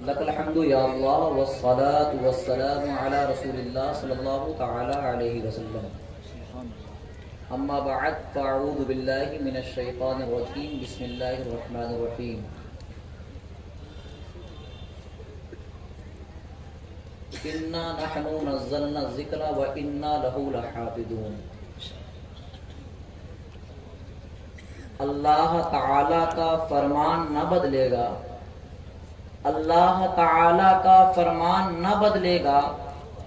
لك الحمد يا الله والصلاة والسلام على رسول الله صلى الله تعالى عليه وسلم. أما بعد فأعوذ بالله من الشيطان الرجيم. بسم الله الرحمن الرحيم. إنا نحن نزلنا الذكر وإنا له لحافظون. اللہ تعالیٰ کا فرمان نہ بدلے گا، اللہ تعالیٰ کا فرمان نہ بدلے گا.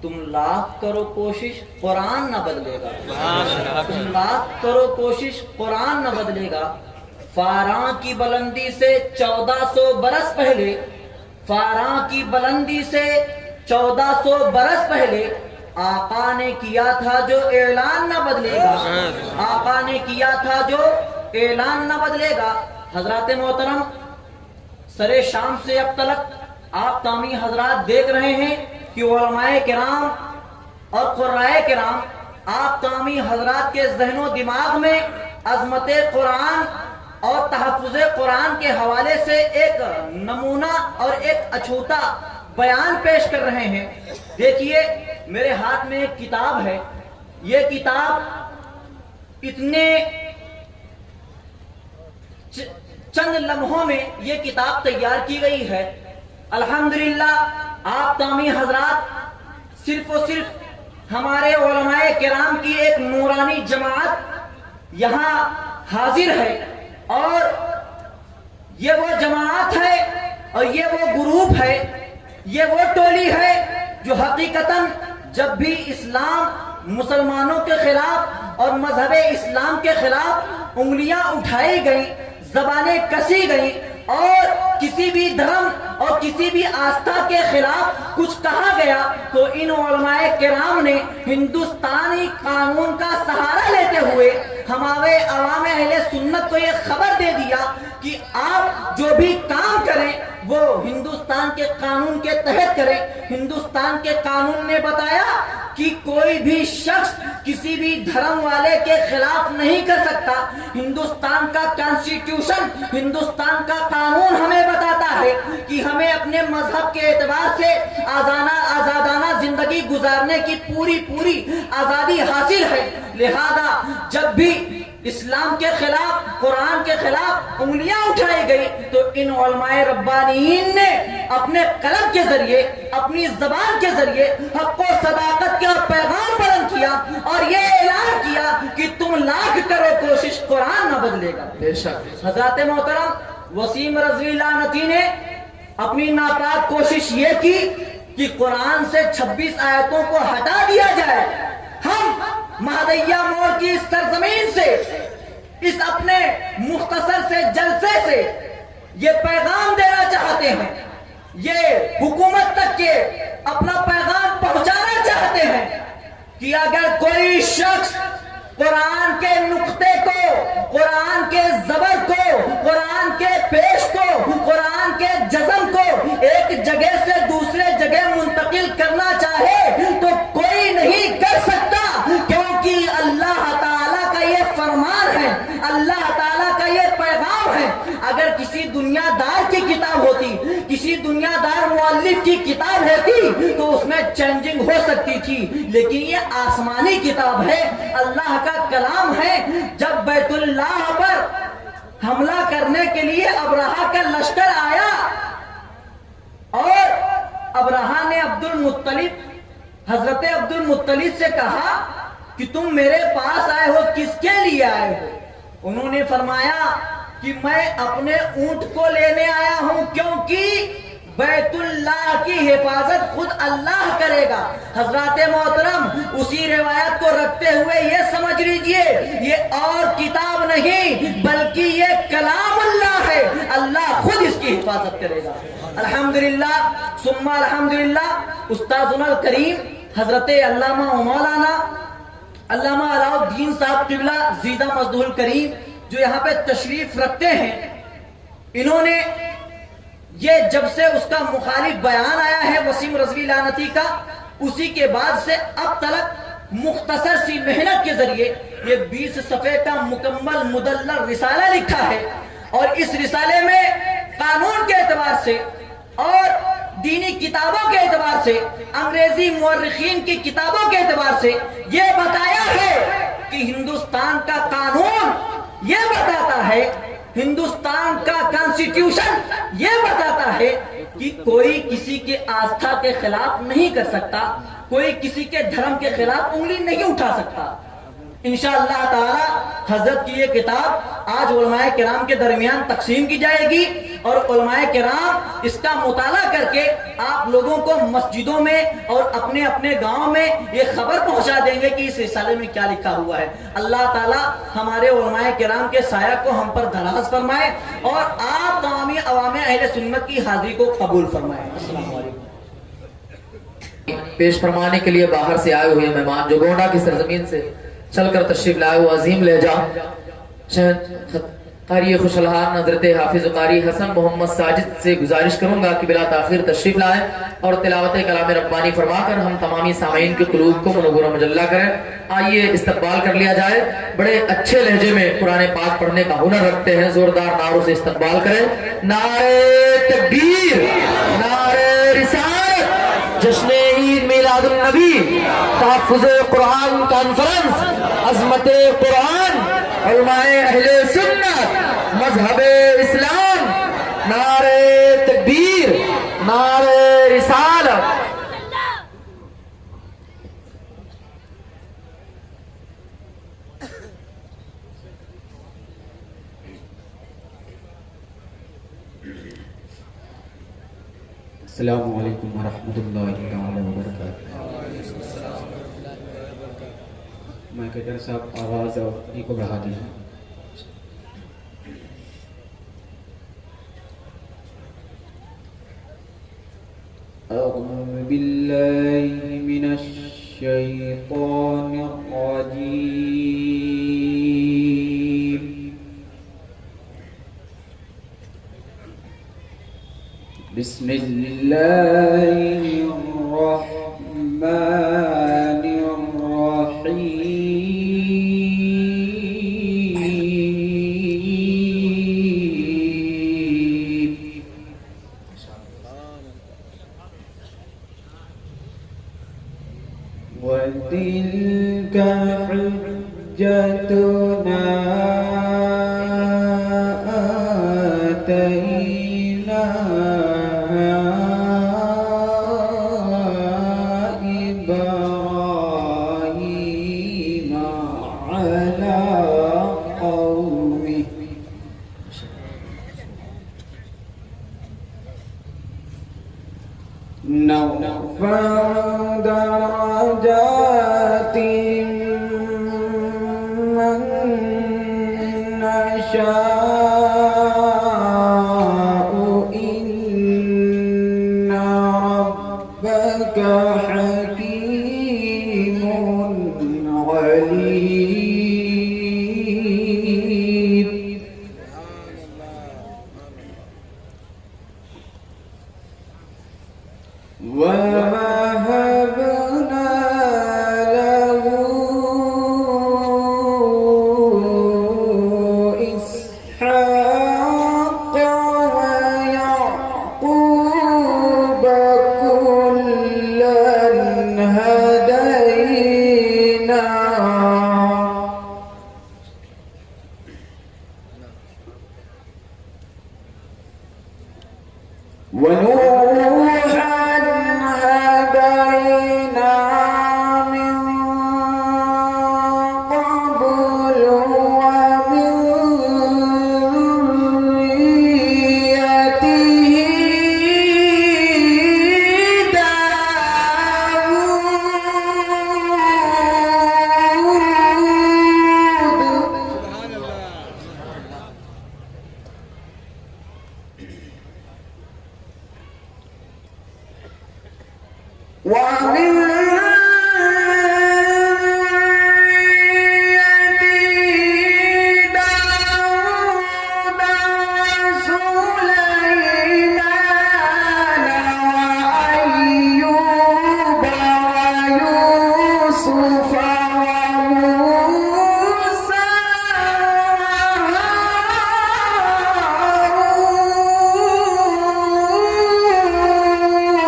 تم لاکھ کرو کوشش قرآن نہ بدلے گا، تم لاکھ کرو کوشش قرآن نہ بدلے گا. فاراں کی بلندی سے 1400 برس پہلے، فاراں کی بلندی سے 1400 برس پہلے آقا نے کیا تھا جو اعلان نہ بدلے گا، آقا نے کیا تھا جو اعلان نہ بدلے گا. حضرات محترم، سر شام سے اب تلک آپ تامی حضرات دیکھ رہے ہیں کہ علماء کرام اور قرائے کرام آپ تامی حضرات کے ذہن و دماغ میں عظمت قرآن اور تحفظ قرآن کے حوالے سے ایک نمونہ اور ایک اچھوتا بیان پیش کر رہے ہیں. دیکھیے میرے ہاتھ میں ایک کتاب ہے، یہ کتاب اتنے چند لمحوں میں یہ کتاب تیار کی گئی ہے. الحمدللہ آپ تامی حضرات صرف و صرف ہمارے علماء کرام کی ایک نورانی جماعت یہاں حاضر ہے، اور یہ وہ جماعت ہے اور یہ وہ گروپ ہے، یہ وہ ٹولی ہے جو حقیقتاً جب بھی اسلام مسلمانوں کے خلاف اور مذہب اسلام کے خلاف انگلیاں اٹھائی گئیں، زبانیں کسی گئیں اور کسی بھی دھرم اور کسی بھی آستھا کے خلاف کچھ کہا گیا تو ان علماء کرام نے ہندوستانی قانون کا سہارا لیتے ہوئے ہمارے عوام اہل سنت کو یہ خبر دے دیا کہ آپ جو بھی کام کریں وہ ہندوستان کے قانون کے تحت کریں. ہندوستان کے قانون نے بتایا کہ کوئی بھی شخص کسی بھی دھرم والے کے خلاف نہیں کر سکتا. ہندوستان کا کانسٹیٹیوشن، ہندوستان کا قانون ہمیں بتاتا ہے کہ ہمیں اپنے مذہب کے اعتبار سے آزادانہ زندگی گزارنے کی پوری آزادی حاصل ہے. لہذا جب بھی اسلام کے خلاف، قرآن کے خلاف انگلیاں اٹھائی گئی تو ان علماء ربانیین نے اپنے قلم کے ذریعے، اپنی زبان کے ذریعے حق و صداقت کا پیغام بلند کیا اور یہ اعلان کیا کہ تم لاکھ کرو کوشش قرآن نہ بدلے گا. حضرات محترم، وسیم رضوی لعنتی نے اپنی ناپاک کوشش یہ کی کہ قرآن سے 26 آیتوں کو ہٹا دیا جائے. ہم مہدیہ موڑ کی اس سرزمین سے، اس اپنے مختصر سے جلسے سے یہ پیغام دینا چاہتے ہیں، یہ حکومت تک کے اپنا پیغام پہنچانا چاہتے ہیں کہ اگر کوئی شخص قرآن کے نقطے کو، قرآن کے زبر کو، قرآن کے پیش کو، قرآن کے جزم کو ایک جگہ سے دوسرے جگہ منتقل کرنا چاہے تو کوئی نہیں کر سکتا، کیونکہ اللہ تعالیٰ کا یہ فرمان ہے، اللہ تعالیٰ کا یہ پیغام ہے. اگر کسی دنیا دار کی کتاب ہوتی، کسی دنیا دار مؤلف کی کتاب ہوتی تو اس میں چینجنگ ہو سکتی تھی، لیکن یہ آسمانی کتاب ہے، اللہ کا کلام ہے. جب بیت اللہ پر حملہ کرنے کے لیے ابرہہ کا لشکر آیا اور ابرہہ نے حضرت عبد المطلب سے کہا کہ تم میرے پاس آئے ہو، کس کے لیے آئے ہو؟ انہوں نے فرمایا کہ میں اپنے اونٹ کو لینے آیا ہوں، کیونکہ بیت اللہ کی حفاظت خود اللہ کرے گا. حضرات محترم، اسی روایت کو رکھتے ہوئے یہ سمجھ لیجئے یہ اور کتاب نہیں بلکہ یہ کلام اللہ ہے، اللہ خود اس کی حفاظت کرے گا. الحمدللہ ثم الحمدللہ. استاذنا الکریم حضرت علامہ مولانا علامہ علاء الدین صاحب قبلہ زیدہ مزدہ الکریم جو یہاں پہ تشریف رکھتے ہیں، انہوں نے یہ جب سے اس کا مخالف بیان آیا ہے وسیم رضوی لعنتی کا، اسی کے بعد سے اب تلک مختصر سی محنت کے ذریعے یہ 20 صفحے کا مکمل مدلل رسالہ لکھا ہے. اور اس رسالے میں قانون کے اعتبار سے اور دینی کتابوں کے اعتبار سے، انگریزی مورخین کی کتابوں کے اعتبار سے یہ بتایا ہے کہ ہندوستان کا قانون یہ بتاتا ہے، ہندوستان کا کانسٹیٹیوشن یہ بتاتا ہے کہ کوئی کسی کے آستھا کے خلاف نہیں کر سکتا، کوئی کسی کے دھرم کے خلاف انگلی نہیں اٹھا سکتا۔ انشاءاللہ تعالی حضرت کی یہ کتاب آج علماء کرام کے درمیان تقسیم کی جائے گی، اور علماء کرام اس کا مطالعہ کر کے آپ لوگوں کو مسجدوں میں اور اپنے اپنے گاؤں میں یہ خبر پہنچا دیں گے کہ اس رسالے میں کیا لکھا ہوا ہے۔ اللہ تعالی ہمارے علماء کرام کے سایہ کو ہم پر دراز فرمائے، اور آپ تمامی عوام اہل سنت کی حاضری کو قبول فرمائے۔ السلام علیکم۔ پیش فرمانے کے لیے باہر سے آئے ہوئے مہمان جو گونڈا کی سرزمین سے چل کر تشریف لائے وہ عظیم لہجہ قاری خوش الحال حضرت حافظ قاری حسن محمد ساجد سے گزارش کروں گا کہ بلا تاخیر تشریف لائیں اور تلاوت کلام ربانی فرما کر ہم تمامی سامعین کے قلوب کو منور و مجلہ کریں۔ آئیے استقبال کر لیا جائے، بڑے اچھے لہجے میں قرآن پاک پڑھنے کا ہنر رکھتے ہیں، زوردار نعروں سے استقبال کریں۔ نعرہ تکبیر، نعرہ رسالت، جشن عید میلاد النبی، تحفظ قرآن کانفرنس، عظمت قرآن، علماء اہل سنت، مذہب اسلام، نعرہ تکبیر، نعرہ رسالت۔ السلام علیکم ورحمۃ اللہ تعالی وبرکاتہ۔ مائیکیٹر صاحب آواز اپنی کو بڑھا دیجیے۔ اعوذ باللہ من الشیطان الرجیم، بسم اللہ الرحمن الرحیم۔ وَتِلْكَ حُجَّتُنَا آتَيْنَاهَا إِبْرَاهِيمَ عَلَى قَوْمِهِ نَرْفَعُ درجات من نشاء إن ربك حكيم عليم۔ وَوَهَبْنَا لَهُ إِسْحَاقَ وَيَعْقُوبَ كُلًّا هَدَيْنَا ونوحا هدينا من قبل ومن ذريته ومن داود وسليمان وأيوب ويوسف وموسى وهارون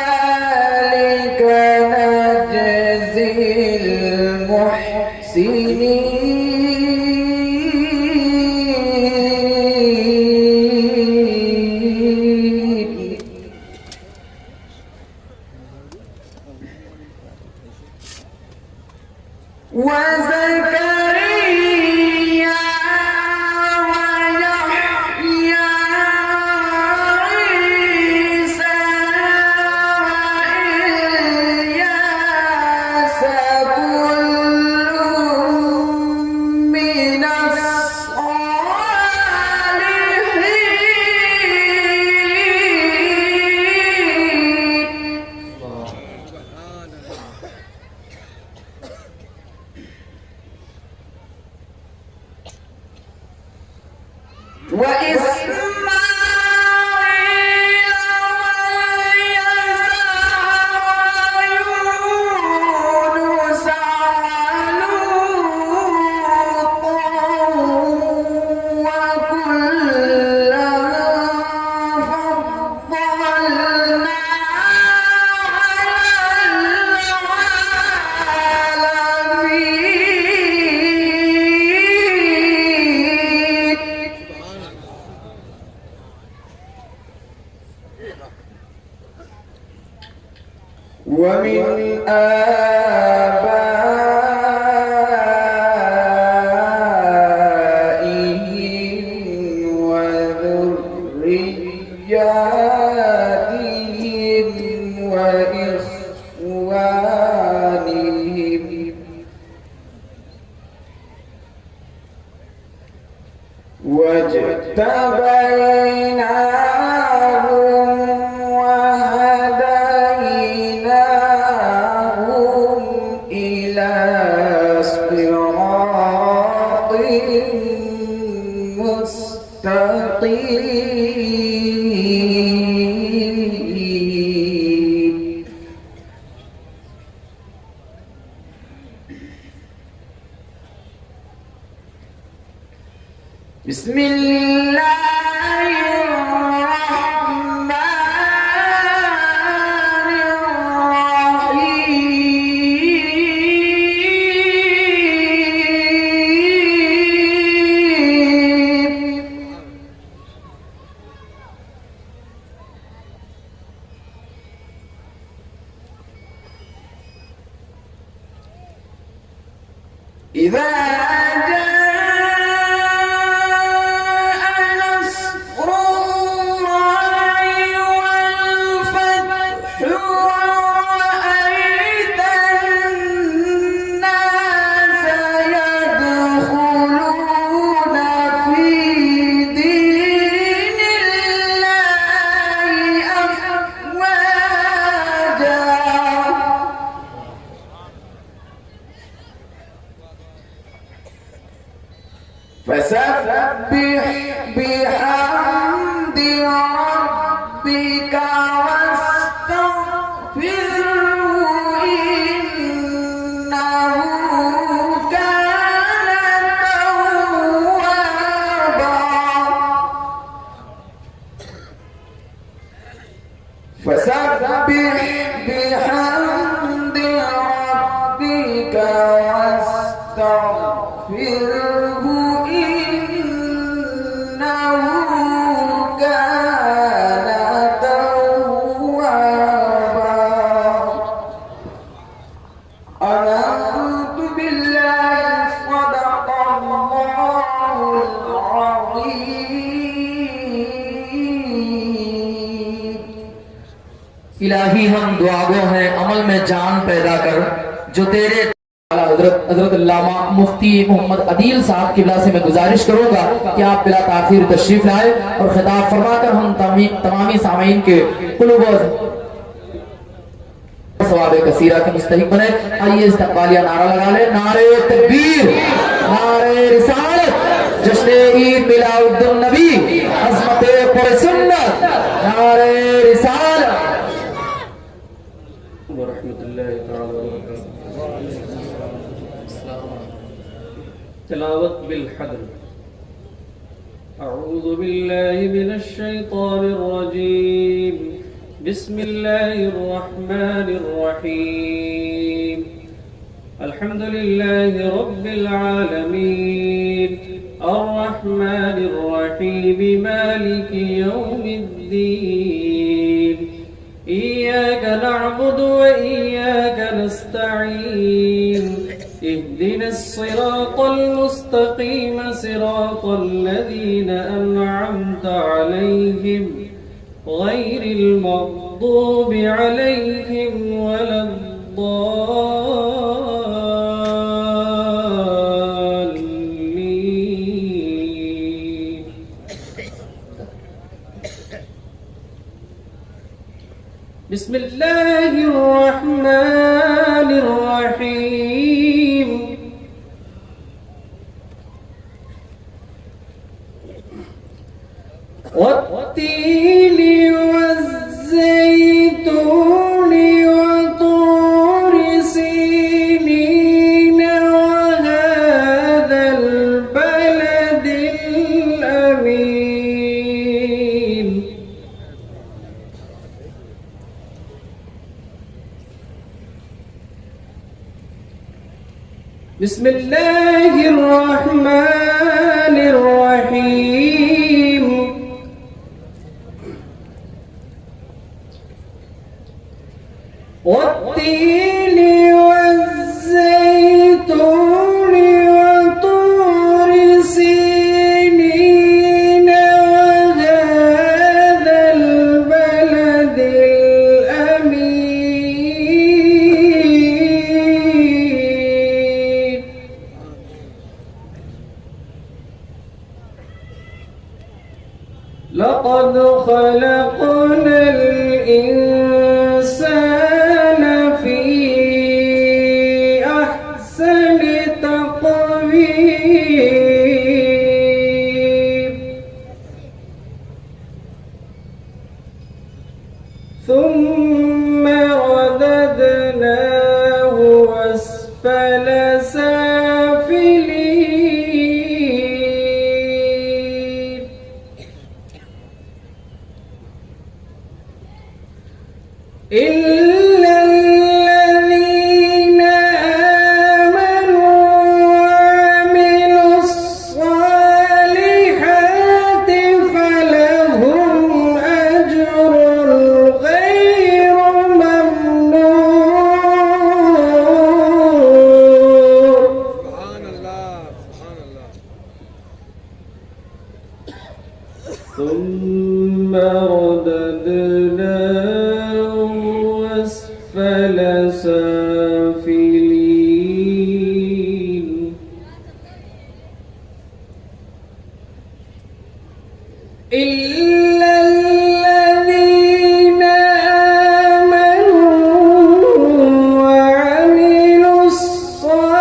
وكذلك نجزي المحسنين. وزكريا ويحيى وعيسى وإلياس كل من الصالحين. وإسماعيل واليسع ويونس ولوطا وكلا فضلنا ومن آبائهم وذرياتهم وإخوانهم واجتبيناهم وهديناهم إلى صراط مستقيم. بسم الله الرحمن الرحيم. إذا نصر الله والفتح ورأيت الناس يدخلون في دين الله أفواجا فسبح بحمد ربك واستغفره إنه كان توابا. فسبح بحمد ربك واستغفره إنه الہی ہم دعا گو ہیں عمل میں جان پیدا کر جو تیرے حضرت علامہ مفتی محمد عدیل صاحب کی بلا سے میں گزارش کروں گا کہ آپ بلا تاخیر تشریف لائے اور خطاب فرما کر ہم تمامی سامعین کے قلوب و ثواب کثیرہ کے مستحق بنے. آئیے استقبالیہ نعرہ لگا لیں. نعرہ تکبیر، نعرہ رسالت، جشن عید میلاد النبی، عظمت پر سنت، نعرہ رسالت. ورحمۃ اللہ تعالی وبرکاتہ. تلاوت بالحدر. اعوذ باللہ من الشیطان الرجیم. بسم اللہ الرحمن الرحیم. الحمد للہ رب العالمین الرحمن الرحیم مالک یوم الدین. إياك نعبد وإياك نستعين. اهدنا الصراط المستقيم صراط الذين أنعمت عليهم غير المغضوب عليهم ولا الضالين. بسم الله الرحمن الرحيم. والتين والزيتون وطور سينين وهذا البلد الأمين. بسم الله الرحمن الرحيم. والتين والزيتون وطور سينين وهذا البلد الأمين. لقد خلقنا الإنسان في أحسن تقويم. ثم رددناه أسفل سافلين. إلا الذين آمنوا وعملوا الصالحات فلهم أجر غير ممنون. ثم رددناه أسفل سافلين. إلا الذين آمنوا وعملوا الصالحات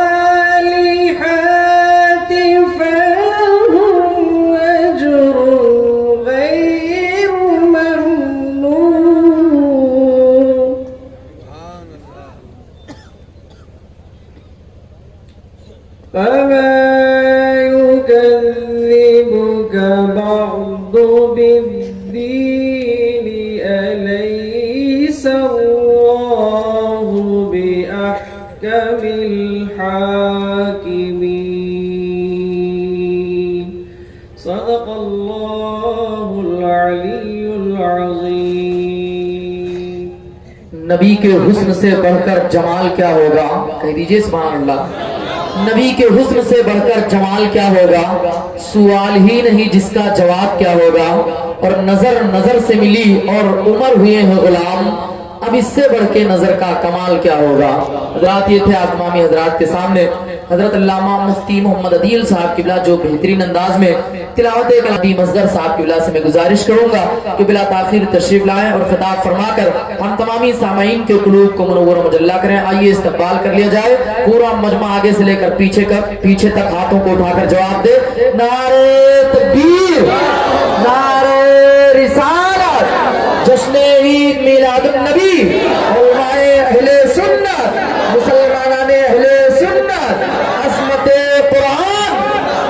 فلهم أجر غير ممنون. فما يكذبك بعد بالدين أليس الله بأحكم الحاكمين. صدق الله العلي العظيم. نبی کے حسن سے بڑھ کر جمال کیا ہوگا؟ کہہ دیجئے سبحان اللہ. نبی کے حسن سے بڑھ کر جمال کیا ہوگا؟ سوال ہی نہیں جس کا جواب کیا ہوگا. اور نظر نظر سے ملی اور عمر ہوئے ہیں غلام. اب اس سے بڑھ کے نظر کا کمال کیا ہوگا؟ حضرات یہ تھے آپ تمامی حضرات کے سامنے حضرت علامہ مفتی محمد عدیل صاحب قبلہ جو بہترین انداز میں تلاوت کلام مصدر صاحب قبلہ سے میں گزارش کروں گا کہ بلا تاخیر تشریف لائیں اور خطاب فرما کر ہم تمامی سامعین کے قلوب کو منور و مجلہ کریں. آئیے استقبال کر لیا جائے. پورا مجمع آگے سے لے کر پیچھے تک ہاتھوں کو اٹھا کر جواب دے. نعرہ تکبیر، نعرہ رسالت، جشن عید میلاد النبی، علماء اہل سنت، مسلمانان اہل سنت، عظمت قرآن،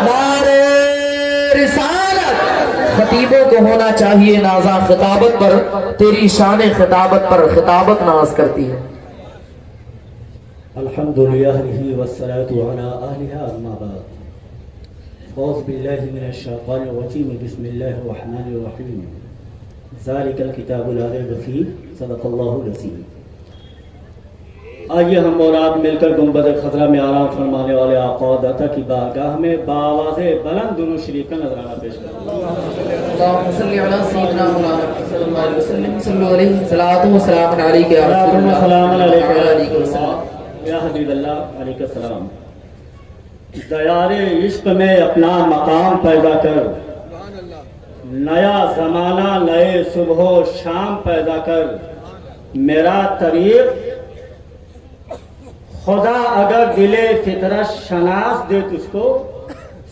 نعرہ رسالت. خطیبوں کو ہونا چاہیے نازاں خطابت پر، تیری شان خطابت پر خطابت ناز کرتی ہے. الحمدللہ والصلاة علی اہلہا اما بعد. اعوذ باللہ من الشیطان الرجیم بسم اللہ الرحمن الرحیم. ذالک الکتاب لا ریب فیہ صدق اللہ العظیم. آئیے ہم اور آپ مل کر گنبد خضرا میں آرام فرمانے والے آقا و داتا کی بارگاہ میں بآواز بلند درود شریف کا نذرانہ پیش کریں. اللہم صلی علی سیدنا مولانا صلی اللہ علیہ وسلم. صلی علیہ صلاۃ و سلام علیک یا رسول اللہ سلام علیہ علیکم وسلم. یا حبیب اللہ علیہ السلام. دیار عشق میں اپنا مقام پیدا کر، نیا زمانہ نئے صبح و شام پیدا کر. میرا طریق خدا اگر دل فطرت شناس دے تجھ کو،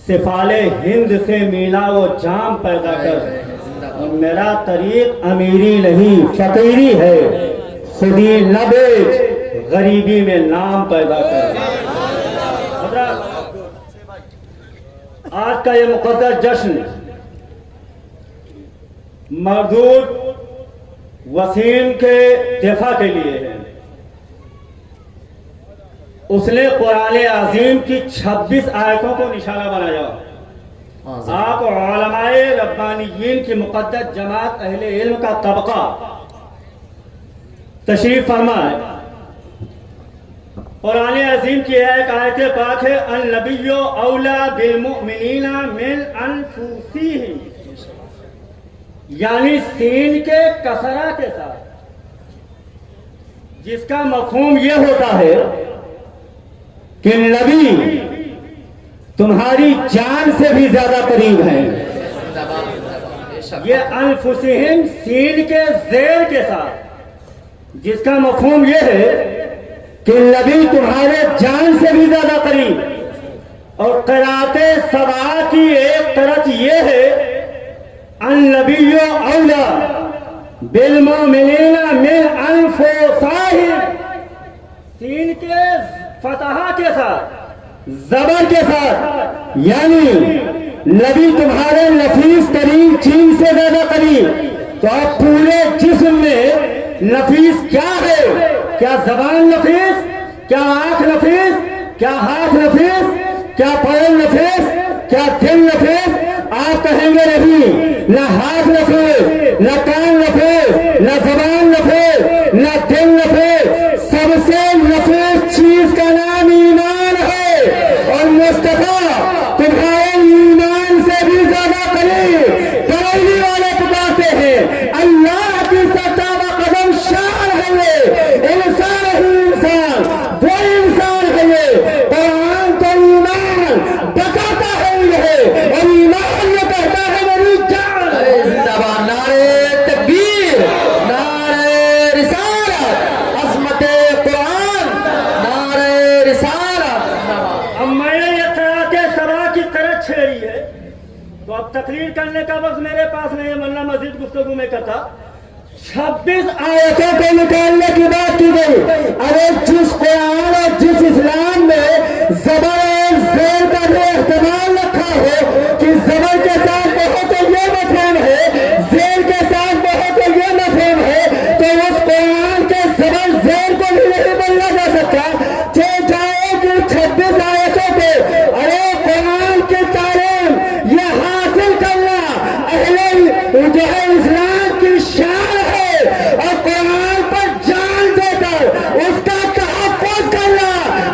سفال ہند سے مینا و جام پیدا کر. اور میرا طریق امیری نہیں فقیری ہے، خودی نہ بیچ غریبی میں نام پیدا کر. آج کا یہ مقدس جشن مردود وسیم کے دفاع کے لیے ہے. اس نے قرآن عظیم کی 26 آیتوں کو نشانہ بنایا. آپ علماء ربانیین کی مقدس جماعت اہل علم کا طبقہ تشریف فرمائے. قرآن عظیم کی ایک آیت پاک ہے، النبی اولا بالمؤمنین من انفسہم، یعنی سین کے کسرہ کے ساتھ، جس کا مفہوم یہ ہوتا ہے کہ نبی تمہاری جان سے بھی زیادہ قریب ہیں. یہ انفسہم سین کے زیر کے ساتھ، جس کا مفہوم یہ ہے کہ نبی تمہارے جان سے بھی زیادہ قریب. اور قرات سبا کی ایک طرف یہ ہے، النبی اولا بالمؤمنین من انفسہم، سین کے فتحہ کے ساتھ زبر کے ساتھ، یعنی نبی تمہارے نفیس ترین چیز سے زیادہ قریب. تو اب پورے جسم میں نفیس کیا ہے؟ کیا زبان نفیس؟ کیا آنکھ نفیس؟ کیا ہاتھ نفیس؟ کیا پیر نفیس؟ کیا دل نفیس؟ آپ کہیں گے نہیں، نہ ہاتھ نفیس، نہ کان نفیس، نہ زبان نفیس، نہ دل نفیس. سب سے نفیس چیز کا نام ایمان ہے، اور مصطفیٰ تمہارے ایمان سے بھی زیادہ قریب. بریلی والے پکارتے ہیں اللہ کی سطح و قدم شان ہے، یہ انسان ہی انسان، وہ انسان ہے. یہ قرآن تو ایمان بتاتا ہے، یہ اور ایمان یہ کہتا ہے میری جان. زندہ باد نعرہ تکبیر، نعرہ رسالت، عظمت قرآن، نعرہ رسالت. اب میں نے یہ قرات سبا کی طرح چھیڑی ہے، تو اب تقریر کرنے کا وقت میرے پاس نہیں ہے، ورنہ مزید گفتگو میں کرتا. 26 آیتوں کو نکالنے کی بات کی گئی. ارے جس قرآن اور جس اسلام میں زبر اور زیر کا بھی احتمال رکھا ہو کہ زبر کے ساتھ بہت تو یہ مفہوم ہے، زیر کے ساتھ بہت تو یہ مفہوم ہے، تو اس قرآن کے زبر زیر کو بھی نہیں بولنا جا سکتا. جائے کہ 26 آیتوں پہ ارے قرآن کی تعلیم یہ حاصل کرنا اہل جو ہے اسلام کی شان ہے، اور قرآن پر جان دے کر اس کا تحفظ کرنا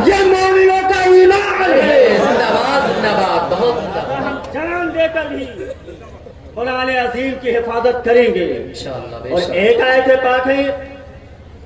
یہ مومنوں کا ایمان ہے. زندہ باد، زندہ باد، بہت زندہ باد. ہم جان دے کر بھی قرآن عظیم کی حفاظت کریں گے. انشاءاللہ بے اور شک. ایک آیت پاک ہے